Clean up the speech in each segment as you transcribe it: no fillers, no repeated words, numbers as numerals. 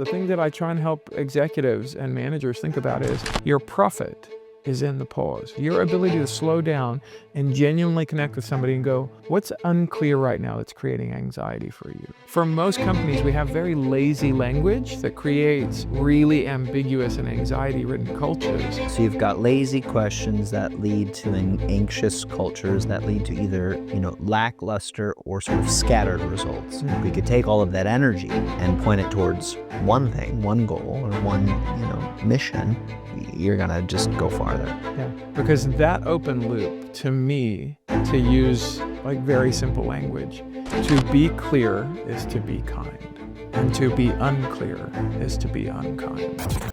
The thing that I try and help executives and managers think about is your profit is in the pause. Your ability to slow down and genuinely connect with somebody and go, what's unclear right now that's creating anxiety for you? For most companies, we have very lazy language that creates really ambiguous and anxiety-ridden cultures. So you've got lazy questions that lead to anxious cultures that lead to either, lackluster or sort of scattered results. We could take all of that energy and point it towards one thing, one goal, or one, mission. You're gonna just go farther. Yeah, because that open loop, to me, to use like very simple language, to be clear is to be kind, and to be unclear is to be unkind.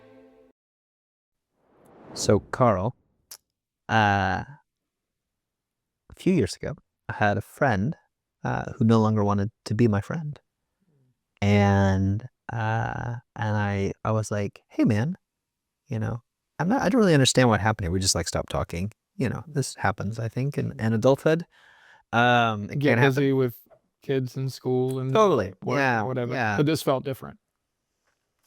So, Carl, a few years ago, I had a friend who no longer wanted to be my friend, and I was like, "Hey, man, I don't really understand what happened here. We just stopped talking. This happens, I think, in adulthood. It Get can't happen. busy with kids in school and Totally, work yeah, or whatever. yeah. But this felt different.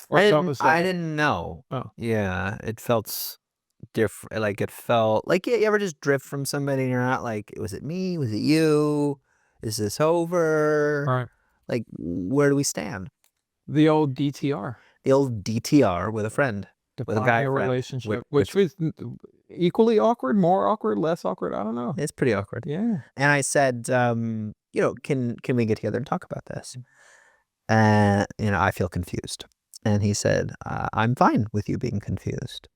Or felt the same. I didn't know. Oh. Yeah, it felt different. Like it felt like you ever just drift from somebody and you're not like, was it me? Was it you? Is this over? Right. Like, where do we stand? The old DTR. The old DTR with a friend. With a guy Define a friend, relationship, which was equally awkward, more awkward, less awkward. I don't know. It's pretty awkward. Yeah. And I said, can we get together and talk about this? And I feel confused. And he said, I'm fine with you being confused.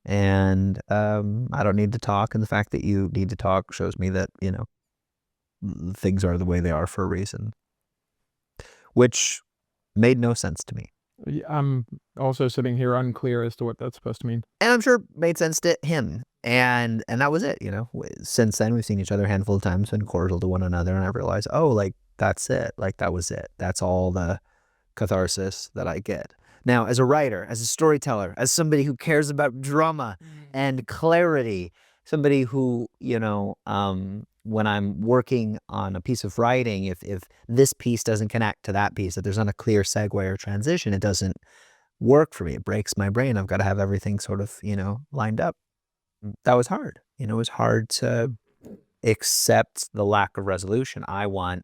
And I don't need to talk. And the fact that you need to talk shows me that, things are the way they are for a reason. Which made no sense to me. I'm also sitting here unclear as to what that's supposed to mean. And I'm sure it made sense to him. And that was it, Since then, we've seen each other a handful of times and cordial to one another. And I realized, that's it. That was it. That's all the catharsis that I get. Now, as a writer, as a storyteller, as somebody who cares about drama and clarity, somebody who, when I'm working on a piece of writing, if this piece doesn't connect to that piece, if there's not a clear segue or transition, it doesn't work for me. It breaks my brain. I've got to have everything sort of, lined up. That was hard. It was hard to accept the lack of resolution. I want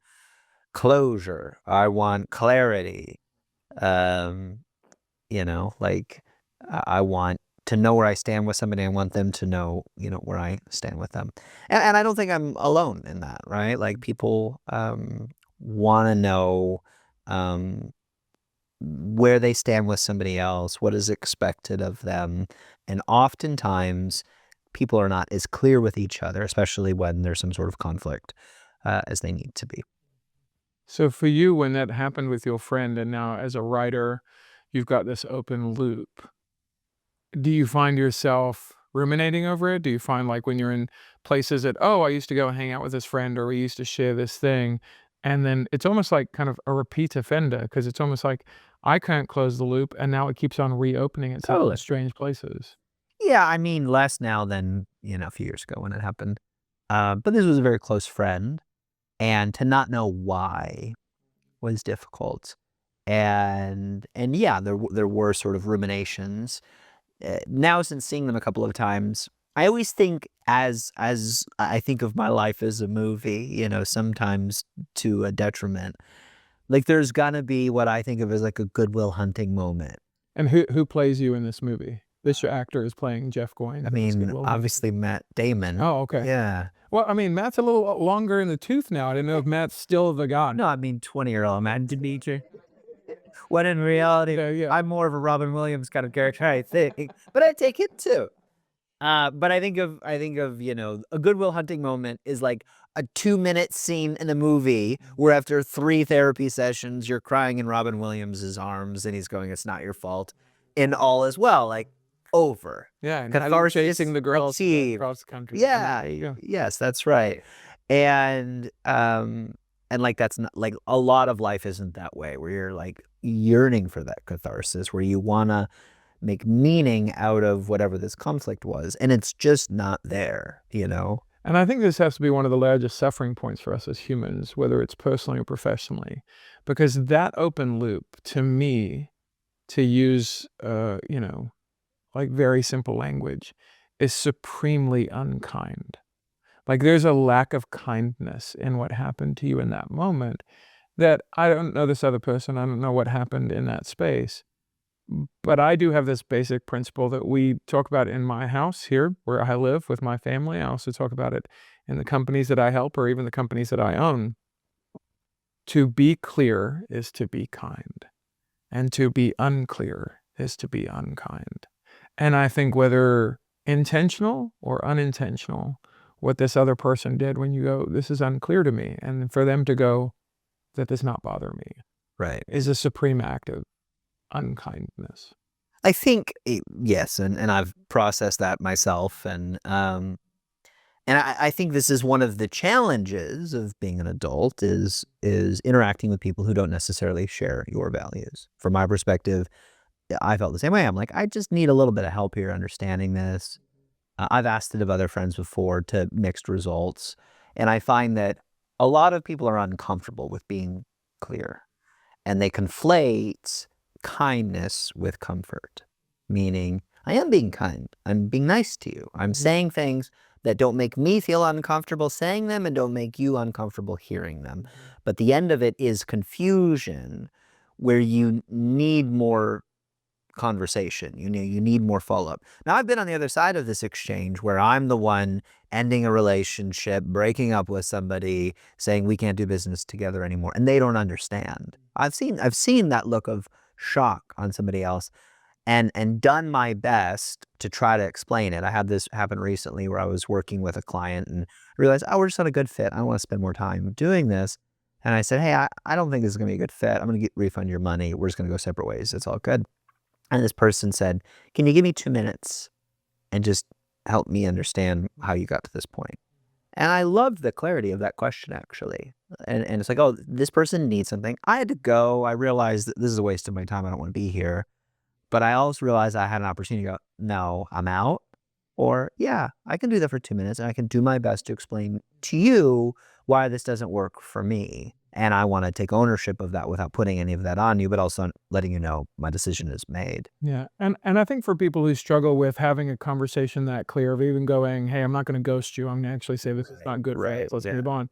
closure. I want clarity. I want to know where I stand with somebody. I want them to know, where I stand with them. And I don't think I'm alone in that, right? Like people want to know where they stand with somebody else, what is expected of them. And oftentimes people are not as clear with each other, especially when there's some sort of conflict as they need to be. So for you, when that happened with your friend, and now as a writer, you've got this open loop, do you find yourself ruminating over it? Do you find like when you're in places that, I used to go hang out with this friend, or we used to share this thing, and then it's almost like kind of a repeat offender, because it's almost like I can't close the loop, and now it keeps on reopening itself Totally. in strange places. Yeah, I mean, less now than, a few years ago when it happened. But this was a very close friend, and to not know why was difficult. And yeah, there were sort of ruminations. Now, since seeing them a couple of times, I always think as I think of my life as a movie, sometimes to a detriment. Like there's gonna be what I think of as like a Good Will Hunting moment. And who plays you in this movie? This actor is playing Jeff Goins. I mean, obviously Matt Damon. Oh, okay. Yeah. Well, I mean, Matt's a little longer in the tooth now. I didn't know if Matt's still the guy. No, I mean 20-year-old Matt Dimitri. When in reality, yeah. I'm more of a Robin Williams kind of character, I think. But I take it too. But I think of a Good Will Hunting moment is like a 2-minute scene in a movie where after 3 therapy sessions, you're crying in Robin Williams's arms and he's going, "It's not your fault," and all is well. Like over. Yeah, and chasing the girls across the country. Yeah, yes, that's right. And like that's not like a lot of life isn't that way, where you're like yearning for that catharsis, where you want to make meaning out of whatever this conflict was, and it's just not there, And I think this has to be one of the largest suffering points for us as humans, whether it's personally or professionally, because that open loop, to me, to use, like very simple language, is supremely unkind. Like there's a lack of kindness in what happened to you in that moment that I don't know this other person. I don't know what happened in that space. But I do have this basic principle that we talk about in my house here where I live with my family. I also talk about it in the companies that I help or even the companies that I own. To be clear is to be kind, and to be unclear is to be unkind. And I think whether intentional or unintentional, what this other person did when you go, this is unclear to me, and for them to go, that does not bother me, Right. is a supreme act of unkindness. I think yes, and I've processed that myself, and I think this is one of the challenges of being an adult is interacting with people who don't necessarily share your values. From my perspective, I felt the same way. I'm like, I just need a little bit of help here understanding this. I've asked it of other friends before to mixed results, and I find that a lot of people are uncomfortable with being clear, and they conflate kindness with comfort, meaning I am being kind. I'm being nice to you. I'm saying things that don't make me feel uncomfortable saying them and don't make you uncomfortable hearing them. But the end of it is confusion where you need more conversation. You need more follow-up. Now, I've been on the other side of this exchange where I'm the one ending a relationship, breaking up with somebody, saying we can't do business together anymore, and they don't understand. I've seen that look of shock on somebody else and done my best to try to explain it. I had this happen recently where I was working with a client and realized, oh, we're just not a good fit. I want to spend more time doing this. And I said, hey, I don't think this is going to be a good fit. I'm going to refund your money. We're just going to go separate ways. It's all good. And this person said, can you give me 2 minutes and just help me understand how you got to this point? And I loved the clarity of that question, actually. And it's like, oh, this person needs something. I had to go. I realized that this is a waste of my time. I don't want to be here. But I also realized I had an opportunity to go, no, I'm out. Or, yeah, I can do that for 2 minutes and I can do my best to explain to you why this doesn't work for me. And I want to take ownership of that without putting any of that on you, but also letting you know my decision is made. Yeah, and I think for people who struggle with having a conversation that clear, of even going, "Hey, I'm not gonna ghost you, I'm gonna actually say this is not good for us, let's move on."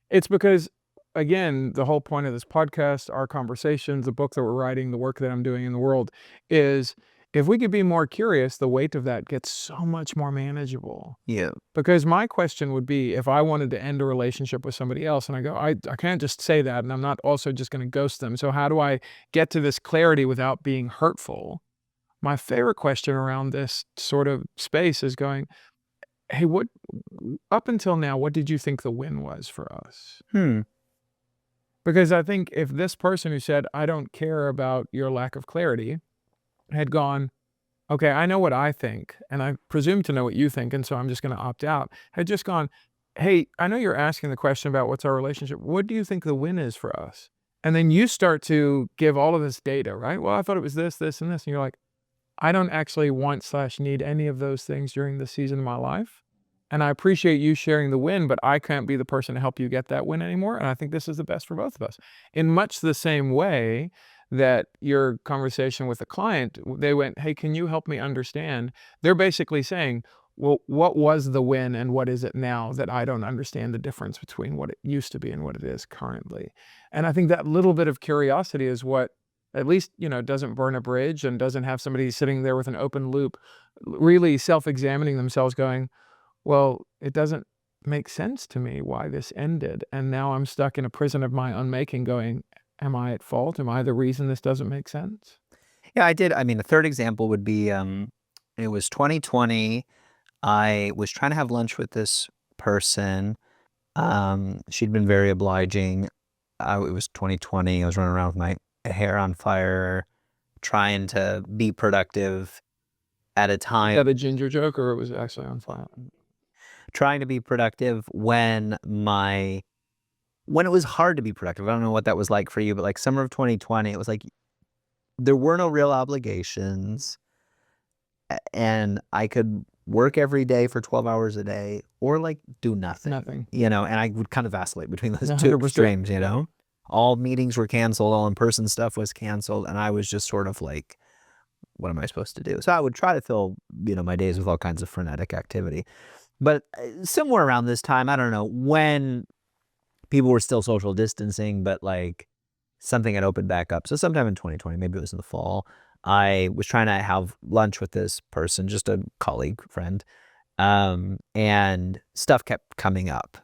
It's because, again, the whole point of this podcast, our conversations, the book that we're writing, the work that I'm doing in the world is if we could be more curious, the weight of that gets so much more manageable. Yeah. Because my question would be if I wanted to end a relationship with somebody else and I go, I can't just say that and I'm not also just going to ghost them. So how do I get to this clarity without being hurtful? My favorite question around this sort of space is going, hey, what up until now, what did you think the win was for us? Because I think if this person who said, I don't care about your lack of clarity, had gone, okay, I know what I think, and I presume to know what you think, and so I'm just going to opt out, had just gone, hey, I know you're asking the question about what's our relationship. What do you think the win is for us? And then you start to give all of this data, right? Well, I thought it was this, this, and this. And you're like, I don't actually want/need any of those things during this season of my life. And I appreciate you sharing the win, but I can't be the person to help you get that win anymore. And I think this is the best for both of us. In much the same way that your conversation with a client, they went, hey, can you help me understand? They're basically saying, well, what was the win and what is it now that I don't understand the difference between what it used to be and what it is currently? And I think that little bit of curiosity is what at least, doesn't burn a bridge and doesn't have somebody sitting there with an open loop, really self-examining themselves going, well, it doesn't make sense to me why this ended. And now I'm stuck in a prison of my own making going, am I at fault? Am I the reason this doesn't make sense? Yeah, I did. I mean, a third example would be it was 2020. I was trying to have lunch with this person. She'd been very obliging. It was 2020. I was running around with my hair on fire, trying to be productive at a Is time. that a ginger joke or it was actually on fire? Trying to be productive when it was hard to be productive. I don't know what that was like for you, but like summer of 2020, it was like there were no real obligations and I could work every day for 12 hours a day or like do nothing. Nothing. And I would kind of vacillate between those two 100%. extremes, All meetings were canceled, all in-person stuff was canceled, and I was just sort of like, what am I supposed to do? So I would try to fill, my days with all kinds of frenetic activity. But somewhere around this time, I don't know, when people were still social distancing, but like something had opened back up. So sometime in 2020, maybe it was in the fall, I was trying to have lunch with this person, just a colleague, friend, and stuff kept coming up,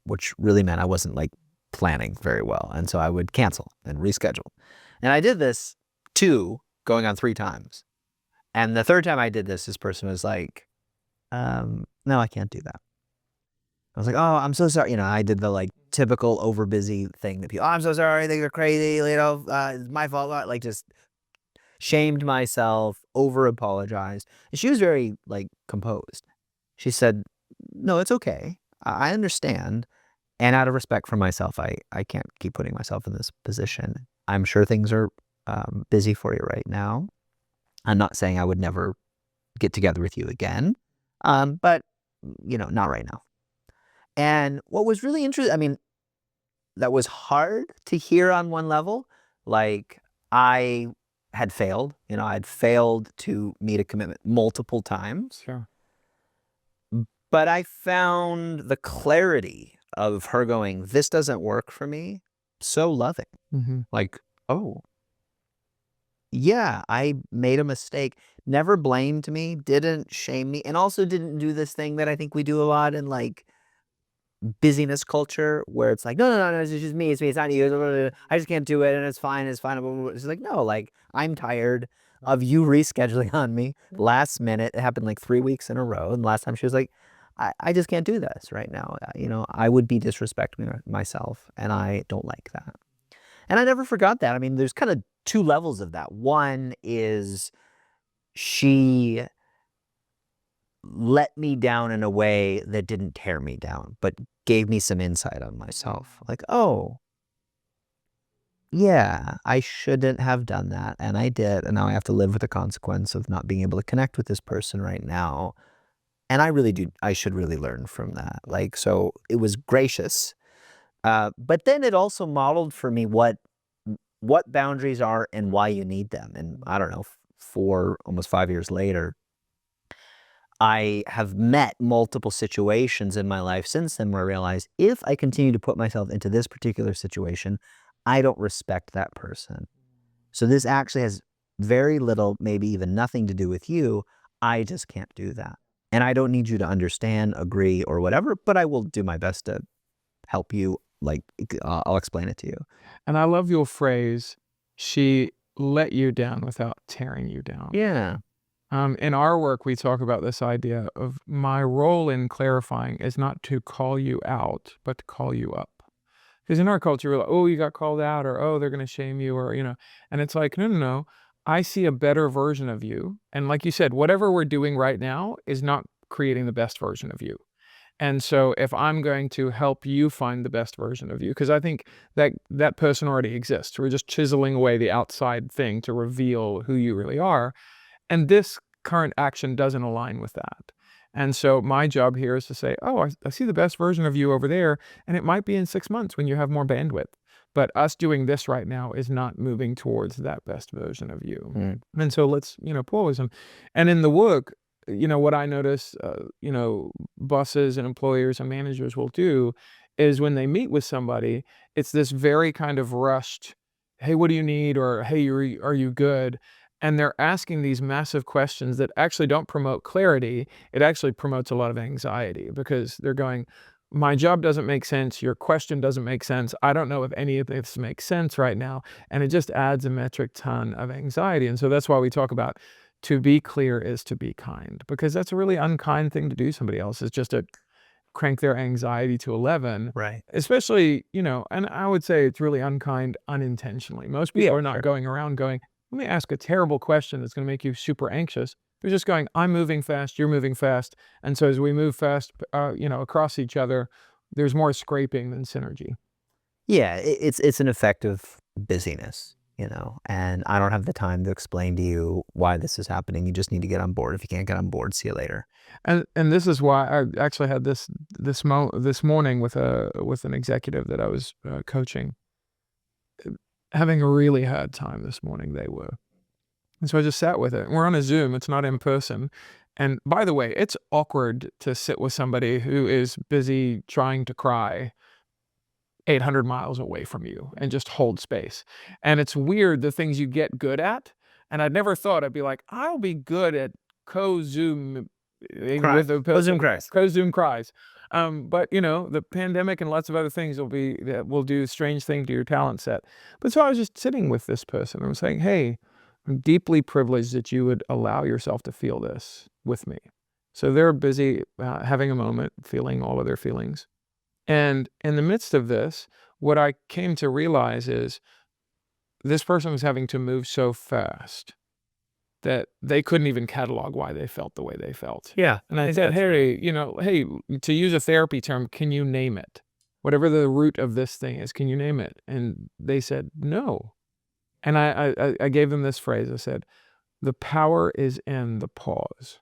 which really meant I wasn't like planning very well. And so I would cancel and reschedule. And I did this going on 3 times. And the third time I did this person was like, no, I can't do that. I was like, oh, I'm so sorry. I did the like typical over busy thing that people, oh, I'm so sorry, things are crazy, it's my fault. Like just shamed myself, over apologized. And she was very like composed. She said, no, it's okay. I understand. And out of respect for myself, I can't keep putting myself in this position. I'm sure things are busy for you right now. I'm not saying I would never get together with you again, but not right now. And what was really interesting, I mean, that was hard to hear on one level. Like I had failed, I'd failed to meet a commitment multiple times. Sure. But I found the clarity of her going, this doesn't work for me, so loving. Mm-hmm. Like, oh, yeah, I made a mistake. Never blamed me, didn't shame me, and also didn't do this thing that I think we do a lot in like busyness culture where it's like, no, it's just me, it's not you. I just can't do it, and it's fine. It's like, no, like I'm tired of you rescheduling on me last minute. It happened like 3 weeks in a row, and last time she was like, I just can't do this right now. I would be disrespecting myself, and I don't like that. And I never forgot that. I mean, there's kind of 2 levels of that. One is she let me down in a way that didn't tear me down, but gave me some insight on myself. Like, oh, yeah, I shouldn't have done that. And I did. And now I have to live with the consequence of not being able to connect with this person right now. And I should really learn from that. Like, so it was gracious. But then it also modeled for me what boundaries are and why you need them. And I don't know, almost 5 years later, I have met multiple situations in my life since then where I realized if I continue to put myself into this particular situation, I don't respect that person. So this actually has very little, maybe even nothing to do with you. I just can't do that. And I don't need you to understand, agree, or whatever, but I will do my best to help you. Like, I'll explain it to you. And I love your phrase, she let you down without tearing you down. Yeah. In our work, we talk about this idea of my role in clarifying is not to call you out, but to call you up. Because in our culture, we're like, oh, you got called out, or oh, they're going to shame you, or, and it's like, no. I see a better version of you. And like you said, whatever we're doing right now is not creating the best version of you. And so if I'm going to help you find the best version of you, because I think that person already exists. We're just chiseling away the outside thing to reveal who you really are. And this current action doesn't align with that. And so my job here is to say, oh, I see the best version of you over there, and it might be in 6 months when you have more bandwidth. But us doing this right now is not moving towards that best version of you. Mm. And so let's, pause them. And in the work, what I notice, bosses and employers and managers will do is when they meet with somebody, it's this very kind of rushed, hey, what do you need? Or, hey, are you good? And they're asking these massive questions that actually don't promote clarity. It actually promotes a lot of anxiety because they're going, my job doesn't make sense. Your question doesn't make sense. I don't know if any of this makes sense right now. And it just adds a metric ton of anxiety. And so that's why we talk about to be clear is to be kind, because that's a really unkind thing to do. Somebody else is just to crank their anxiety to 11. Right. Especially, and I would say it's really unkind unintentionally. Most people are not going around going, let me ask a terrible question that's going to make you super anxious. They're just going, I'm moving fast, you're moving fast. And so as we move fast, across each other, there's more scraping than synergy. Yeah, it's an effective busyness, and I don't have the time to explain to you why this is happening. You just need to get on board. If you can't get on board, see you later. And this is why I actually had this morning with an executive that I was coaching. having a really hard time this morning, they were. And so I just sat with it. We're on a Zoom, it's not in person. And by the way, it's awkward to sit with somebody who is busy trying to cry 800 miles away from you and just hold space. And it's weird the things you get good at. And I'd never thought I'd be like, I'll be good at co-Zoom with a Co-Zoom cries. co-Zoom cries. But the pandemic and lots of other things will do strange things to your talent set. But so I was just sitting with this person and was saying, hey, I'm deeply privileged that you would allow yourself to feel this with me. So they're busy having a moment, feeling all of their feelings. And in the midst of this, what I came to realize is this person was having to move so fast that they couldn't even catalog why they felt the way they felt. Yeah. And I said, hey, to use a therapy term, can you name it? Whatever the root of this thing is, can you name it? And they said, no. And I gave them this phrase. I said, the power is in the pause.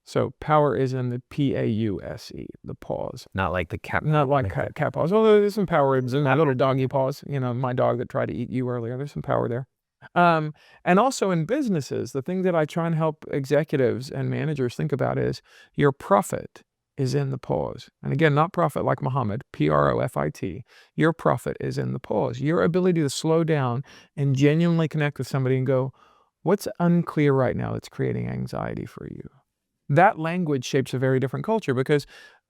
So power is in the pause, the pause. Not like the cat. Not like cat pause. Although there's some power in that little doggy pause. My dog that tried to eat you earlier. There's some power there. And also in businesses, the thing that I try and help executives and managers think about is your profit is in the pause. And again, not profit like Muhammad, Profit. Your profit is in the pause. Your ability to slow down and genuinely connect with somebody and go, what's unclear right now that's creating anxiety for you? That language shapes a very different culture because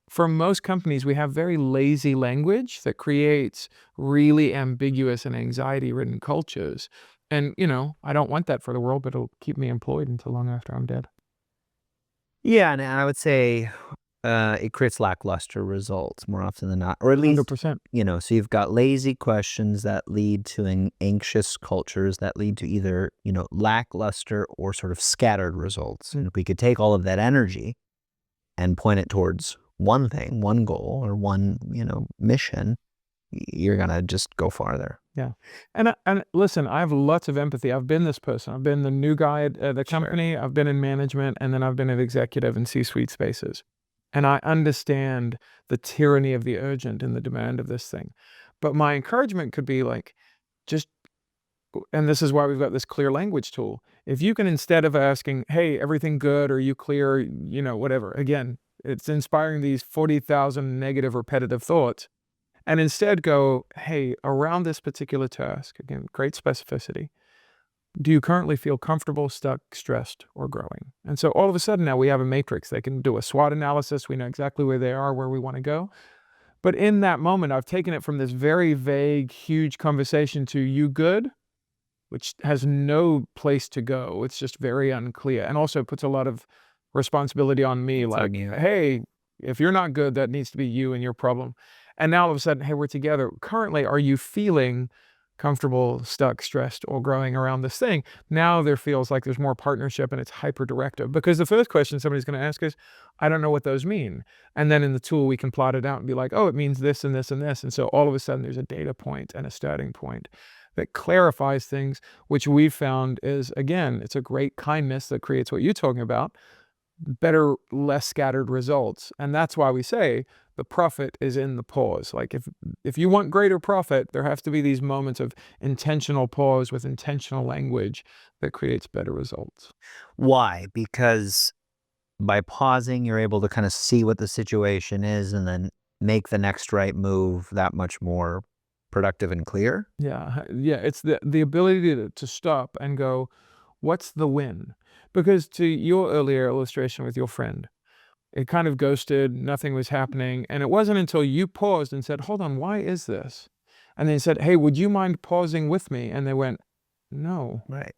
for most companies, we have very lazy language that creates really ambiguous and anxiety-ridden cultures. And, I don't want that for the world, but it'll keep me employed until long after I'm dead. Yeah, and I would say it creates lackluster results more often than not, or at least 100%. so you've got lazy questions that lead to anxious cultures that lead to either lackluster or sort of scattered results. And if we could take all of that energy and point it towards one thing, one goal, or one mission, you're gonna just go farther. Yeah. And listen, I have lots of empathy. I've been this person. I've been the new guy at the company. I've been in management, and then I've been an executive in C-suite spaces. And I understand the tyranny of the urgent and the demand of this thing. But my encouragement could be like, and this is why we've got this clear language tool. If you can, instead of asking, hey, everything good? Are you clear? Whatever. Again, it's inspiring these 40,000 negative repetitive thoughts. And instead go, hey, around this particular task, again, great specificity. Do you currently feel comfortable, stuck, stressed, or growing? And so all of a sudden now we have a matrix. They can do a SWOT analysis. We know exactly where they are, where we want to go. But in that moment, I've taken it from this very vague, huge conversation to you good, which has no place to go. It's just very unclear. And also puts a lot of responsibility on me. Like, hey, if you're not good, that needs to be you and your problem. And now all of a sudden, hey, we're together. Currently, are you feeling comfortable, stuck, stressed, or growing around this thing? Now there feels like there's more partnership and it's hyper-directive. Because the first question somebody's going to ask is, I don't know what those mean. And then in the tool, we can plot it out and be like, oh, it means this and this and this. And so all of a sudden, there's a data point and a starting point that clarifies things, which we've found is, again, it's a great kindness that creates what you're talking about, better, less scattered results. And that's why we say the profit is in the pause. Like if you want greater profit, there have to be these moments of intentional pause with intentional language that creates better results. Why? Because by pausing, you're able to kind of see what the situation is and then make the next right move that much more productive and clear. Yeah. It's the ability to stop and go, what's the win? Because to your earlier illustration with your friend, it kind of ghosted, nothing was happening. And it wasn't until you paused and said, hold on, why is this? And they said, hey, would you mind pausing with me? And they went, no. Right.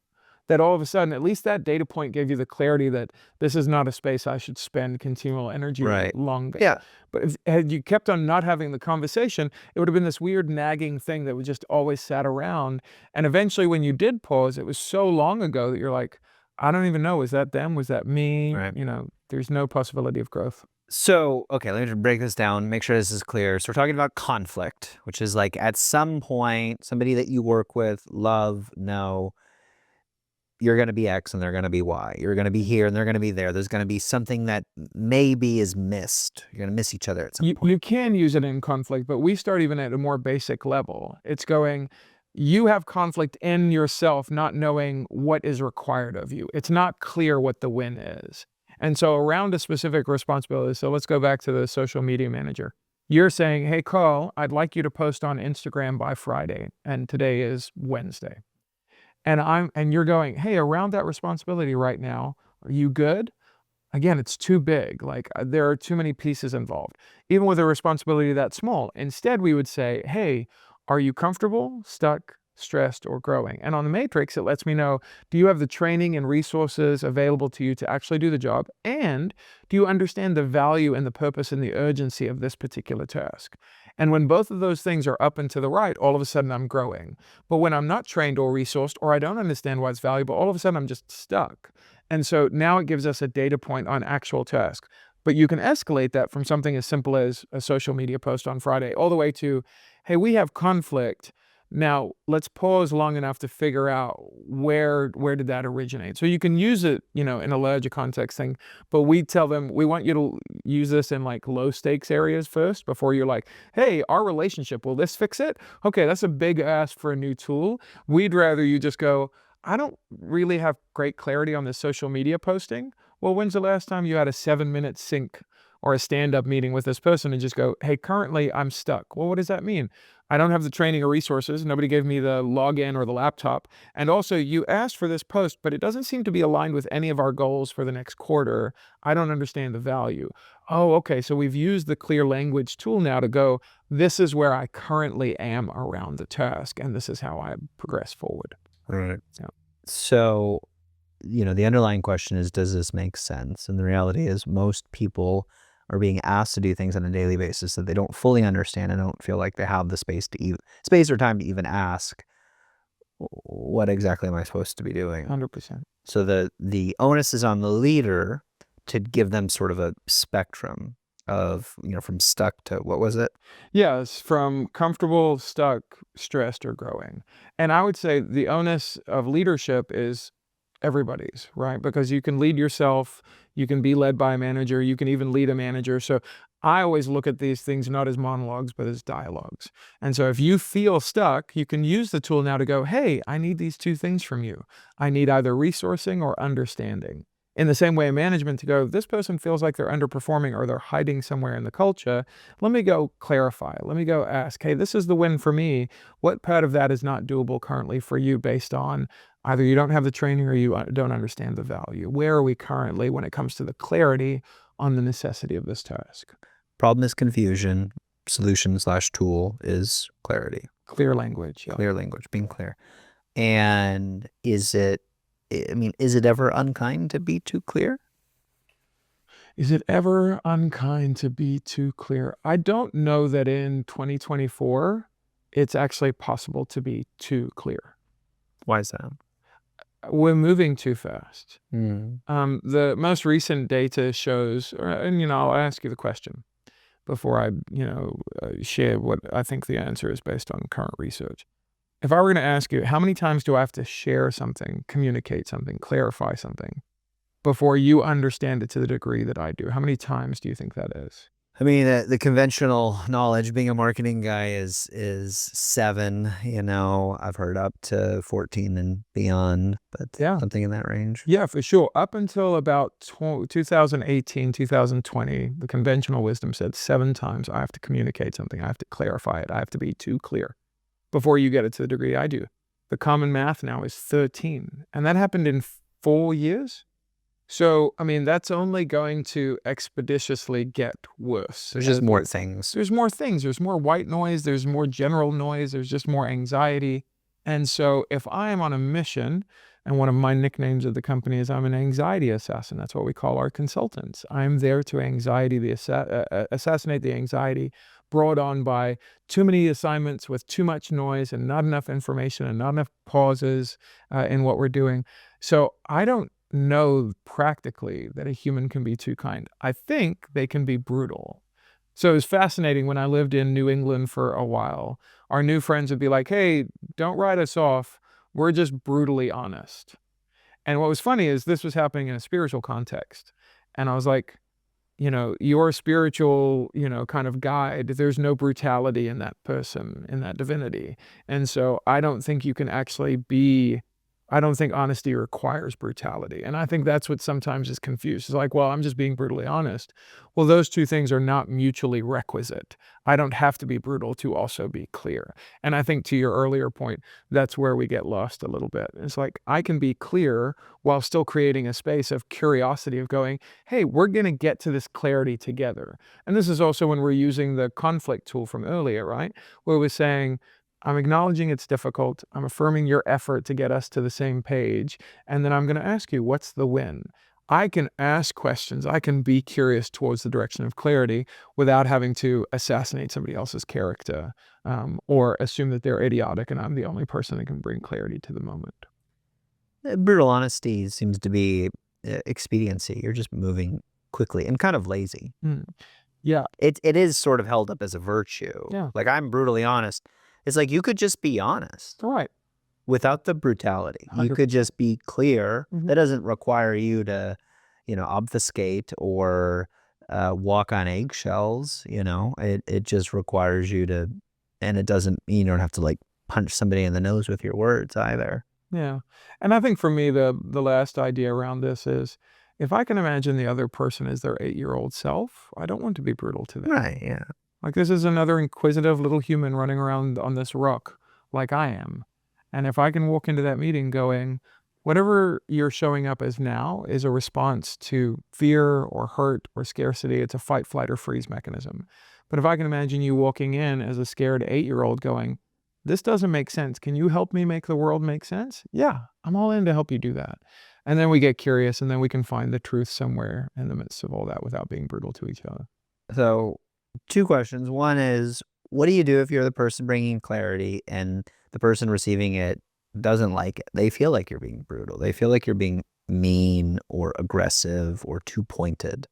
That all of a sudden, at least that data point gave you the clarity that this is not a space I should spend continual energy long. Yeah. But had you kept on not having the conversation, it would have been this weird nagging thing that would just always sat around. And eventually when you did pause, it was so long ago that you're like, I don't even know. Was that them? Was that me? Right. There's no possibility of growth. So, okay, let me just break this down, make sure this is clear. So we're talking about conflict, which is like at some point, somebody that you work with, love, know, you're going to be X and they're going to be Y. You're going to be here and they're going to be there. There's going to be something that maybe is missed. You're going to miss each other at some point. You can use it in conflict, but we start even at a more basic level. It's going, you have conflict in yourself not knowing what is required of you. It's not clear what the win is. And so around a specific responsibility, so let's go back to the social media manager. You're saying, hey, Carl, I'd like you to post on Instagram by Friday. And today is Wednesday. And you're going, hey, around that responsibility right now, are you good? Again, it's too big. Like there are too many pieces involved, even with a responsibility that small. Instead, we would say, hey, are you comfortable, stuck, stressed, or growing? And on the matrix, it lets me know, do you have the training and resources available to you to actually do the job? And do you understand the value and the purpose and the urgency of this particular task? And when both of those things are up and to the right, all of a sudden I'm growing. But when I'm not trained or resourced, or I don't understand why it's valuable, all of a sudden I'm just stuck. And so now it gives us a data point on actual tasks. But you can escalate that from something as simple as a social media post on Friday all the way to, hey, we have conflict. Now let's pause long enough to figure out where did that originate. So you can use it, in a larger context thing, but we tell them we want you to use this in like low stakes areas first before you're like, hey, our relationship, will this fix it? Okay, that's a big ask for a new tool. We'd rather you just go, I don't really have great clarity on this social media posting. Well, when's the last time you had a 7-minute sync or a stand-up meeting with this person and just go, hey, currently I'm stuck. Well, what does that mean? I don't have the training or resources. Nobody gave me the login or the laptop. And also you asked for this post, but it doesn't seem to be aligned with any of our goals for the next quarter. I don't understand the value. Oh, okay. So we've used the clear language tool now to go, this is where I currently am around the task, and this is how I progress forward. Right. Yeah. So, the underlying question is, does this make sense? And the reality is most people are being asked to do things on a daily basis that they don't fully understand and don't feel like they have the space or time to even ask, what exactly am I supposed to be doing? 100%. So the onus is on the leader to give them sort of a spectrum of, from stuck to, what was it? Yes, from comfortable, stuck, stressed, or growing. And I would say the onus of leadership is everybody's, right? Because you can lead yourself, you can be led by a manager, you can even lead a manager. So I always look at these things not as monologues, but as dialogues. And so if you feel stuck, you can use the tool now to go, hey, I need these two things from you. I need either resourcing or understanding. In the same way, management to go, this person feels like they're underperforming or they're hiding somewhere in the culture. Let me go clarify. Let me go ask, hey, this is the win for me. What part of that is not doable currently for you based on either you don't have the training or you don't understand the value? Where are we currently when it comes to the clarity on the necessity of this task? Problem is confusion. Solution/tool is clarity. Clear language. Yeah. Clear language, being clear. And is it ever unkind to be too clear? Is it ever unkind to be too clear? I don't know that in 2024, it's actually possible to be too clear. Why is that? We're moving too fast. Mm. The most recent data shows, and I'll ask you the question before I, share what I think the answer is based on current research. If I were going to ask you, how many times do I have to share something, communicate something, clarify something before you understand it to the degree that I do? How many times do you think that is? I mean, the conventional knowledge, being a marketing guy, is 7. I've heard up to 14 and beyond, but Yeah. something in that range. Yeah, for sure. Up until about 2018, 2020, the conventional wisdom said 7 times I have to communicate something. I have to clarify it. I have to be too clear before you get it to the degree I do. The common math now is 13. And that happened in 4 years. So, that's only going to expeditiously get worse. There's just more things. There's more things. There's more white noise. There's more general noise. There's just more anxiety. And so if I am on a mission, and one of my nicknames of the company is I'm an anxiety assassin. That's what we call our consultants. I'm there to assassinate the anxiety brought on by too many assignments with too much noise and not enough information and not enough pauses in what we're doing. So I don't know practically that a human can be too kind. I think they can be brutal. So it was fascinating when I lived in New England for a while. Our new friends would be like, hey, don't write us off. We're just brutally honest. And what was funny is this was happening in a spiritual context. And I was like, your spiritual, kind of guide, there's no brutality in that person, in that divinity. And so I don't think you can actually I don't think honesty requires brutality. And I think that's what sometimes is confused. It's like, well, I'm just being brutally honest. Well, those two things are not mutually requisite. I don't have to be brutal to also be clear. And I think to your earlier point, that's where we get lost a little bit. It's like, I can be clear while still creating a space of curiosity of going, hey, we're going to get to this clarity together. And this is also when we're using the conflict tool from earlier, right? Where we're saying, I'm acknowledging it's difficult. I'm affirming your effort to get us to the same page. And then I'm going to ask you, what's the win? I can ask questions. I can be curious towards the direction of clarity without having to assassinate somebody else's character, or assume that they're idiotic and I'm the only person that can bring clarity to the moment. Brutal honesty seems to be expediency. You're just moving quickly and kind of lazy. Mm. Yeah. It is sort of held up as a virtue. Yeah. Like, I'm brutally honest. It's like, you could just be honest Right. without the brutality. You could 100%. just be clear. Mhm. That doesn't require you to, obfuscate or walk on eggshells. It just requires you to, and it doesn't, you don't have to like punch somebody in the nose with your words either. Yeah. And I think for me, the last idea around this is, if I can imagine the other person as their 8-year-old self, I don't want to be brutal to them. Right, yeah. Like, this is another inquisitive little human running around on this rock like I am. And if I can walk into that meeting going, whatever you're showing up as now is a response to fear or hurt or scarcity. It's a fight, flight, or freeze mechanism. But if I can imagine you walking in as a scared 8-year-old going, this doesn't make sense. Can you help me make the world make sense? Yeah, I'm all in to help you do that. And then we get curious, and then we can find the truth somewhere in the midst of all that without being brutal to each other. So, 2 questions. One is, what do you do if you're the person bringing clarity and the person receiving it doesn't like it? They feel like you're being brutal. They feel like you're being mean or aggressive or too pointed.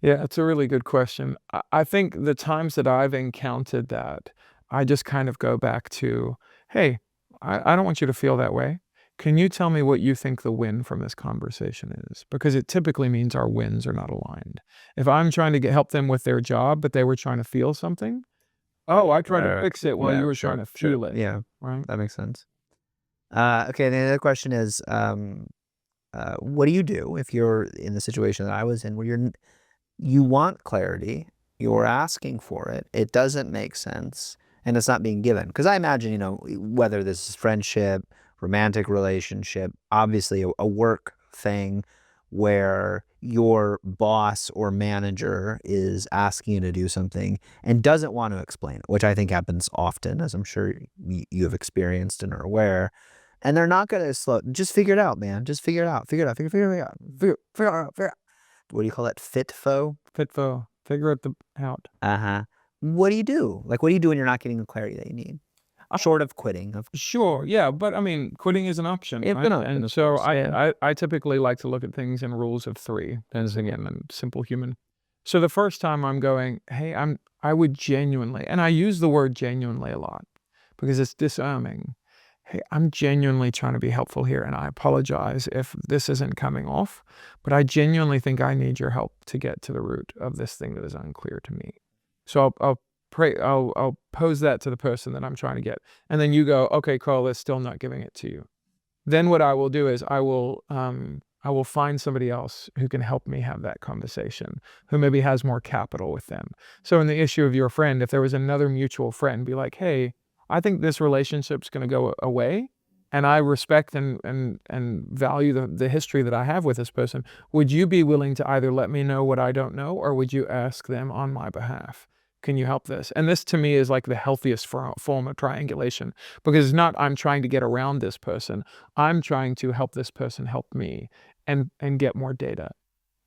Yeah, it's a really good question. I think the times that I've encountered that, I just kind of go back to, hey, I don't want you to feel that way. Can you tell me what you think the win from this conversation is? Because it typically means our wins are not aligned. If I'm trying to help them with their job, but they were trying to feel something, oh, I tried to fix it while you were trying to feel it. Yeah, Right? that makes sense. Okay, the other question is, what do you do if you're in the situation that I was in, where you want clarity, you're asking for it, it doesn't make sense, and it's not being given? Because I imagine, whether this is friendship, romantic relationship, obviously a work thing where your boss or manager is asking you to do something and doesn't want to explain it, which I think happens often, as I'm sure you have experienced and are aware. And they're not going to just figure it out, man. Just figure it out. Figure it out. Figure it out. Figure it out. Figure it out. What do you call it? Fitfo? Fitfo. Figure it out. Uh-huh. What do you do? Like, what do you do when you're not getting the clarity that you need? Short of quitting. Sure, yeah, but I mean, quitting is an option, It's right? an option, And of so course, yeah. I typically like to look at things in rules of 3. As again, I'm simple human. So the first time I'm going, hey, I would genuinely, and I use the word genuinely a lot because it's disarming. Hey, I'm genuinely trying to be helpful here, and I apologize if this isn't coming off, but I genuinely think I need your help to get to the root of this thing that is unclear to me. So I'll pose that to the person that I'm trying to get. And then you go, okay, Carl, they're still not giving it to you. Then what I will do is I will find somebody else who can help me have that conversation, who maybe has more capital with them. So in the issue of your friend, if there was another mutual friend, be like, hey, I think this relationship's going to go away, and I respect and value the history that I have with this person. Would you be willing to either let me know what I don't know, or would you ask them on my behalf? Can you help this? And this to me is like the healthiest form of triangulation, because it's not I'm trying to get around this person. I'm trying to help this person help me and get more data.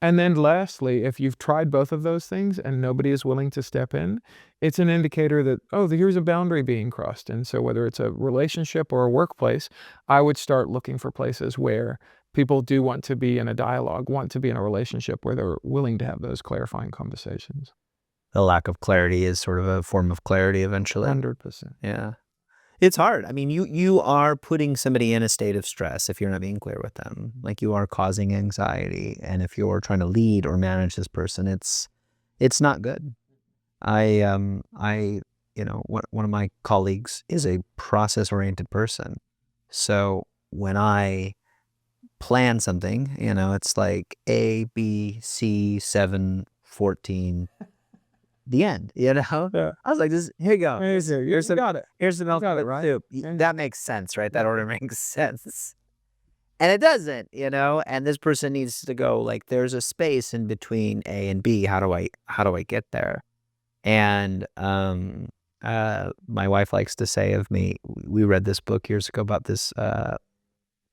And then lastly, if you've tried both of those things and nobody is willing to step in, it's an indicator that, oh, here's a boundary being crossed. And so whether it's a relationship or a workplace, I would start looking for places where people do want to be in a dialogue, want to be in a relationship where they're willing to have those clarifying conversations. The lack of clarity is sort of a form of clarity eventually. 100%. Yeah. It's hard. I mean, you are putting somebody in a state of stress if you're not being clear with them. Like you are causing anxiety, and if you're trying to lead or manage this person, it's not good. One of my colleagues is a process-oriented person. So when I plan something, it's like A, B, C, 7, 14, the end, Yeah. I was like, here you go. Here's got it. Here's the milk got it, with right? soup. That makes sense, right? That order makes sense. And it doesn't, and this person needs to go, like, there's a space in between A and B. How do I get there? And my wife likes to say of me, we read this book years ago about this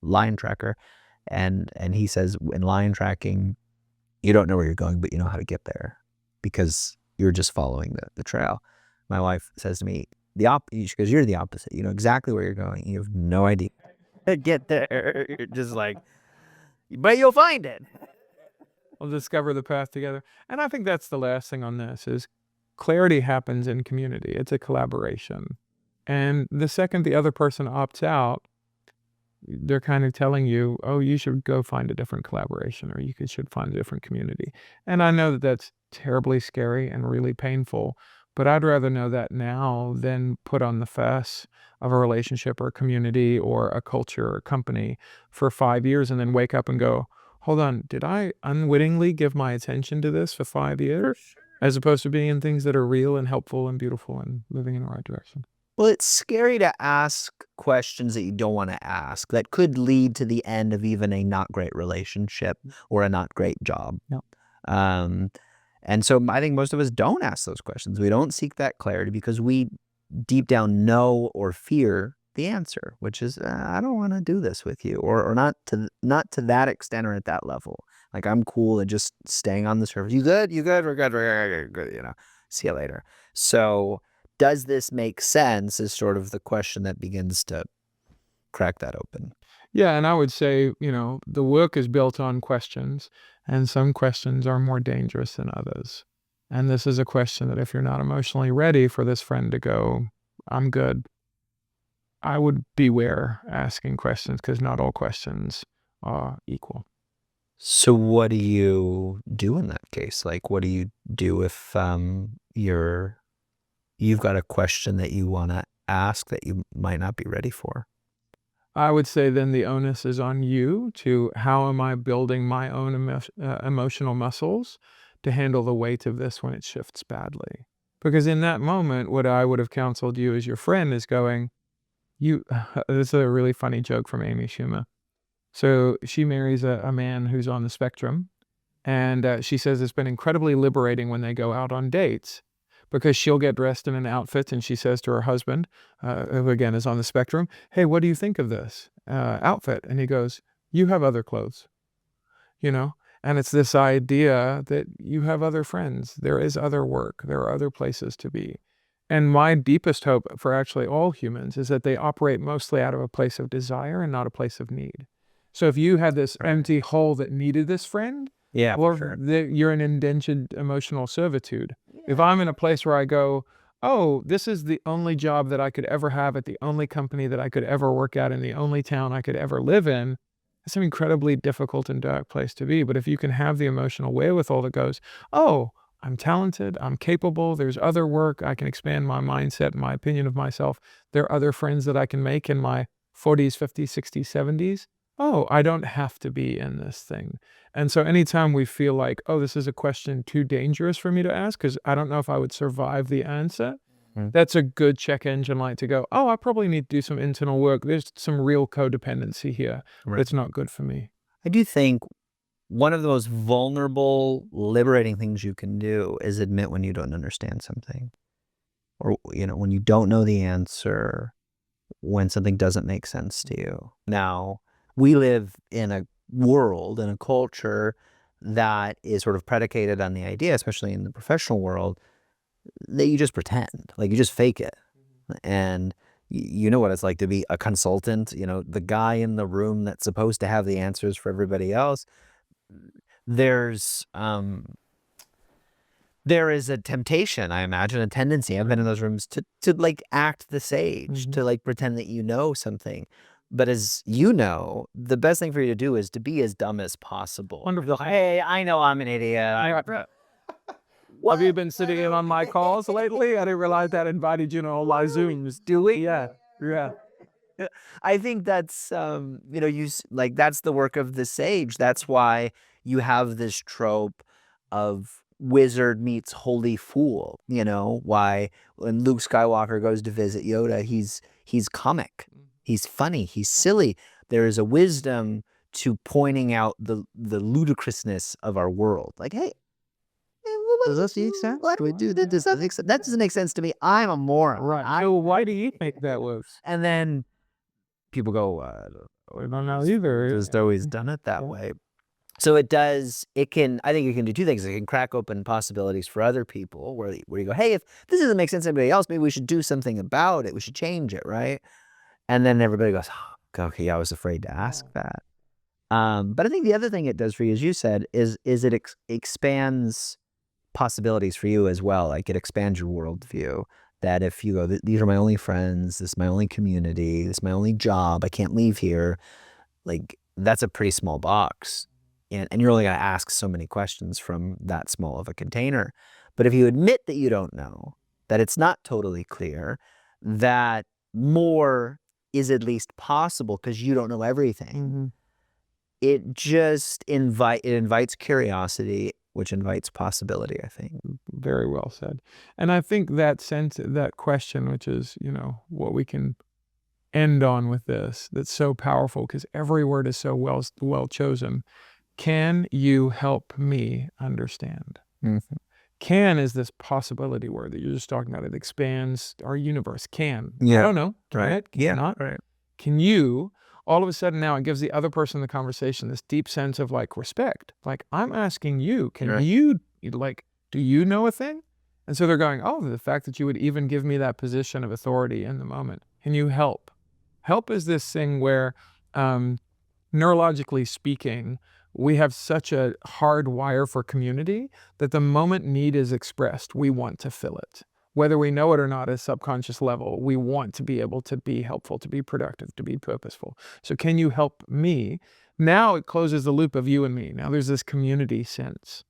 line tracker, and he says, in line tracking, you don't know where you're going, but you know how to get there because you're just following the trail. My wife says to me, she goes, you're the opposite. You know exactly where you're going. You have no idea how to get there. You're just like, but you'll find it. We'll discover the path together. And I think that's the last thing on this is clarity happens in community. It's a collaboration. And the second the other person opts out, they're kind of telling you, oh, you should go find a different collaboration or should find a different community. And I know that that's terribly scary and really painful, but I'd rather know that now than put on the face of a relationship or a community or a culture or a company for 5 years and then wake up and go, hold on, did I unwittingly give my attention to this for 5 years? As opposed to being in things that are real and helpful and beautiful and moving in the right direction. Well, it's scary to ask questions that you don't want to ask that could lead to the end of even a not great relationship or a not great job. Yep. And so I think most of us don't ask those questions. We don't seek that clarity because we deep down know or fear the answer, which is, I don't want to do this with you, or not to that extent or at that level. Like, I'm cool at just staying on the surface. You good? We're good. See you later. So does this make sense is sort of the question that begins to crack that open. Yeah, and I would say, the work is built on questions, and some questions are more dangerous than others. And this is a question that if you're not emotionally ready for this friend to go, I'm good, I would beware asking questions because not all questions are equal. So what do you do in that case? Like, what do you do if you've got a question that you want to ask that you might not be ready for? I would say then the onus is on you to how am I building my own emotional muscles to handle the weight of this when it shifts badly. Because in that moment, what I would have counseled you as your friend is going, this is a really funny joke from Amy Schumer. So she marries a man who's on the spectrum, and she says it's been incredibly liberating when they go out on dates because she'll get dressed in an outfit and she says to her husband, who again is on the spectrum, hey, what do you think of this outfit? And he goes, you have other clothes, And it's this idea that you have other friends. There is other work. There are other places to be. And my deepest hope for actually all humans is that they operate mostly out of a place of desire and not a place of need. So if you had this empty hole that needed this friend, Yeah, or for sure. you're in indentured emotional servitude. If I'm in a place where I go, oh, this is the only job that I could ever have at the only company that I could ever work at in the only town I could ever live in, it's an incredibly difficult and dark place to be. But if you can have the emotional wherewithal that goes, oh, I'm talented, I'm capable, there's other work, I can expand my mindset and my opinion of myself. There are other friends that I can make in my 40s, 50s, 60s, 70s. Oh, I don't have to be in this thing. And so anytime we feel like, oh, this is a question too dangerous for me to ask because I don't know if I would survive the answer, that's a good check engine light to go, oh, I probably need to do some internal work. There's some real codependency here. But it's not good for me. I do think one of the most vulnerable, liberating things you can do is admit when you don't understand something. Or, when you don't know the answer, when something doesn't make sense to you. Now, we live in a world, in a culture that is sort of predicated on the idea, especially in the professional world, that you just pretend, like you just fake it. And you know what it's like to be a consultant, the guy in the room that's supposed to have the answers for everybody else. There's there is a temptation, I imagine, a tendency. I've been in those rooms to like act the sage, to like pretend that you know something. But as you know, the best thing for you to do is to be as dumb as possible. Wonderful. Hey, I know I'm an idiot. Have you been sitting in on my calls lately? I didn't realize that I invited you to all my Zooms. Do we? Yeah. I think that's like that's the work of the sage. That's why you have this trope of wizard meets holy fool. Why when Luke Skywalker goes to visit Yoda, he's comic, he's funny, he's silly. There is a wisdom to pointing out the ludicrousness of our world. Like, hey, does this make sense? What do we do? That doesn't make sense to me. I'm a moron. Right. So why do you think that was? And then people go, I don't know either. just always done it that way. So it does, I think it can do two things. It can crack open possibilities for other people where you go, hey, if this doesn't make sense to anybody else, maybe we should do something about it. We should change it, right? And then everybody goes, oh, okay, I was afraid to ask that. But I think the other thing it does for you, as you said, is it expands possibilities for you as well. Like it expands your worldview. That if you go, these are my only friends, this is my only community, this is my only job, I can't leave here. Like that's a pretty small box. And you're only going to ask so many questions from that small of a container. But if you admit that you don't know, that it's not totally clear, that more is at least possible because you don't know everything, it just invites curiosity, which invites possibility, I think. Very well said. And I think that question, which is, what we can end on with this, that's so powerful because every word is so well chosen. Can you help me understand? Can is this possibility word that you're just talking about. It expands our universe. Can. Yeah. I don't know. Right. Yeah. Not. Right. Can you, all of a sudden now it gives the other person in the conversation this deep sense of like respect. Like I'm asking you, can you, like, do you know a thing? And so they're going, oh, the fact that you would even give me that position of authority in the moment. Can you help? Help is this thing where, neurologically speaking, we have such a hard wire for community that the moment need is expressed, we want to fill it. Whether we know it or not at a subconscious level, we want to be able to be helpful, to be productive, to be purposeful. So can you help me? Now it closes the loop of you and me. Now there's this community sense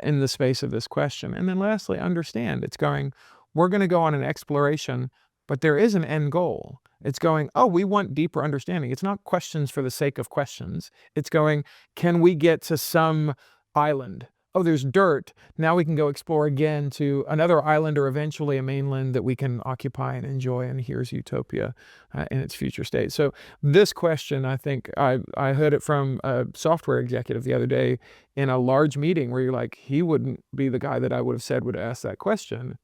in the space of this question. And then lastly, understand it's going, we're going to go on an exploration, but there is an end goal. It's going, oh, we want deeper understanding. It's not questions for the sake of questions. It's going, can we get to some island? Oh, there's dirt. Now we can go explore again to another island or eventually a mainland that we can occupy and enjoy. And here's utopia in its future state. So this question, I think I heard it from a software executive the other day in a large meeting where you're like, he wouldn't be the guy that I would have said would ask that question.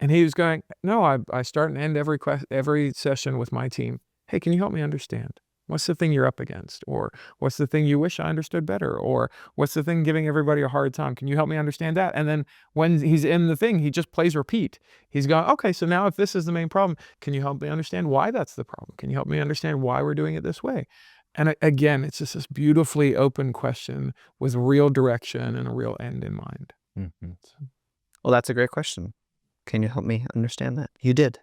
And he was going, no, I start and end every session with my team. Hey, can you help me understand? What's the thing you're up against? Or what's the thing you wish I understood better? Or what's the thing giving everybody a hard time? Can you help me understand that? And then when he's in the thing, he just plays repeat. He's going, okay, so now if this is the main problem, can you help me understand why that's the problem? Can you help me understand why we're doing it this way? And again, it's just this beautifully open question with real direction and a real end in mind. Well, that's a great question. Can you help me understand that? You did.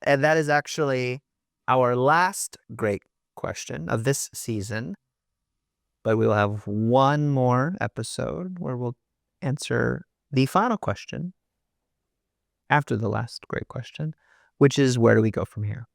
And that is actually our last great question of this season. But we will have one more episode where we'll answer the final question after the last great question, which is where do we go from here?